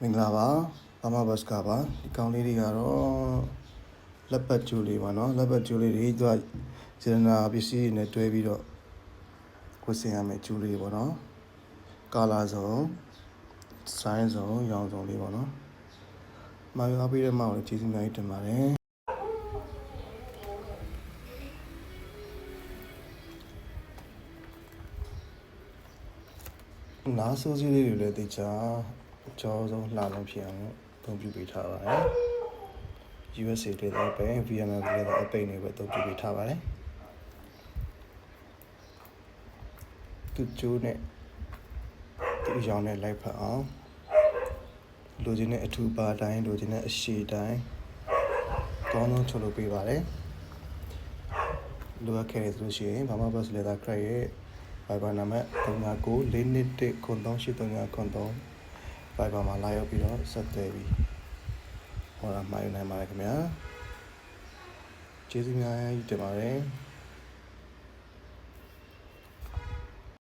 မင်္ဂလာပါဘာမဘတ်စကာပါဒီကောင်းလေးတွေကတော့လက်ပတ်ကျိုးလေးပါနော်လက်ပတ်ကျိုးလေးတွေသူကစေတနာပစ္စည်းတွေနဲ့တွဲပြီးတော့ဝတ်ဆင်ရမယ့်ကျိုးလေးပေါ့နော်ကာလာစုံဆိုင်းစုံရောင်စုံလေးပေါ့နော်မာယူအားပေးတဲ့မောင်လေးကျေးဇူးများကြီးတင်ပါတယ်နားဆိုးစည်းလေးတွေလည်းသိချာအကျော်ဆုံးလှလုံးဖြစ်အောင်သုံးပြုပေးထားပါတယ် USA တွေလည်းပဲ VML တွေလည်းအပိတ်နေပဲသုံးပြုပေးထားပါတယ်သူကျိုးနဲ့သူရောင်နဲ့လိုက်ဖက်အောင်လိုချင်တဲ့အထူပါတိုင်းလိုချင်တဲ့အရှည်တိုင်းကောင်းဆုံးချုပ်လုပ်ပေးပါတယ်လိုအပ်ခဲ့တယ်ဆိုလို့ရှိရင်ဘာမှဘတ်စ်လက်သာခရက်ရဲ့ Viber နံပါတ်3994138393 Viber မှာလာရောက်ပြီးတော့ဆက်သွယ်ပြီးဟောတာမှာယူနိုင်ပါတယ်ခင်ဗျာကျေးဇူးများကြီးတင်ပါတယ်